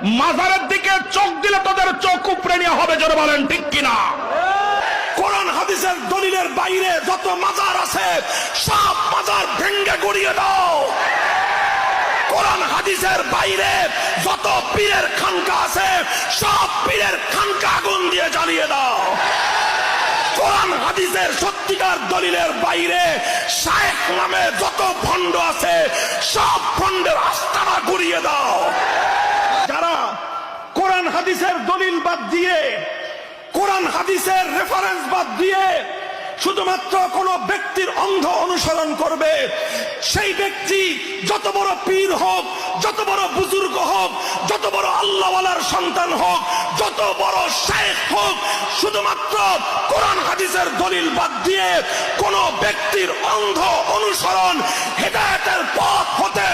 মাজারের দিকে চোখ দিলে তোদের চোখ উপড়ে নেওয়া হবে, জোরে বলেন ঠিক কিনা? কোরআন হাদিসের দলিলের বাইরে যত মাজার আছে সব মাজার ভেঙ্গে গুড়িয়ে দাও। কোরআন হাদিসের বাইরে যত পীরের খানকা আছে সব পীরের খানকা আগুন দিয়ে জ্বালিয়ে দাও। কোরআন হাদিসের সত্যিকার দলিলের বাইরে শায়েখ নামে যত ভণ্ড আছে সব ভণ্ডের আস্তানা গুড়িয়ে দাও। যারা কোরআন হাদিসের দলিল বাদ দিয়ে, কোরআন হাদিসের রেফারেন্স বাদ দিয়ে শুধুমাত্র কোন ব্যক্তির অন্ধ অনুসরণ করবে, সেই ব্যক্তি যত বড় পীর হোক, যত বড় বুজুর্গ হোক, যত বড় আল্লাহওয়ালার সন্তান হোক, যত বড় শেখ হোক, শুধুমাত্র কোরআন হাদিসের দলিল বাদ দিয়ে কোন ব্যক্তির অন্ধ অনুসরণ হেদায়েতের পথ হতে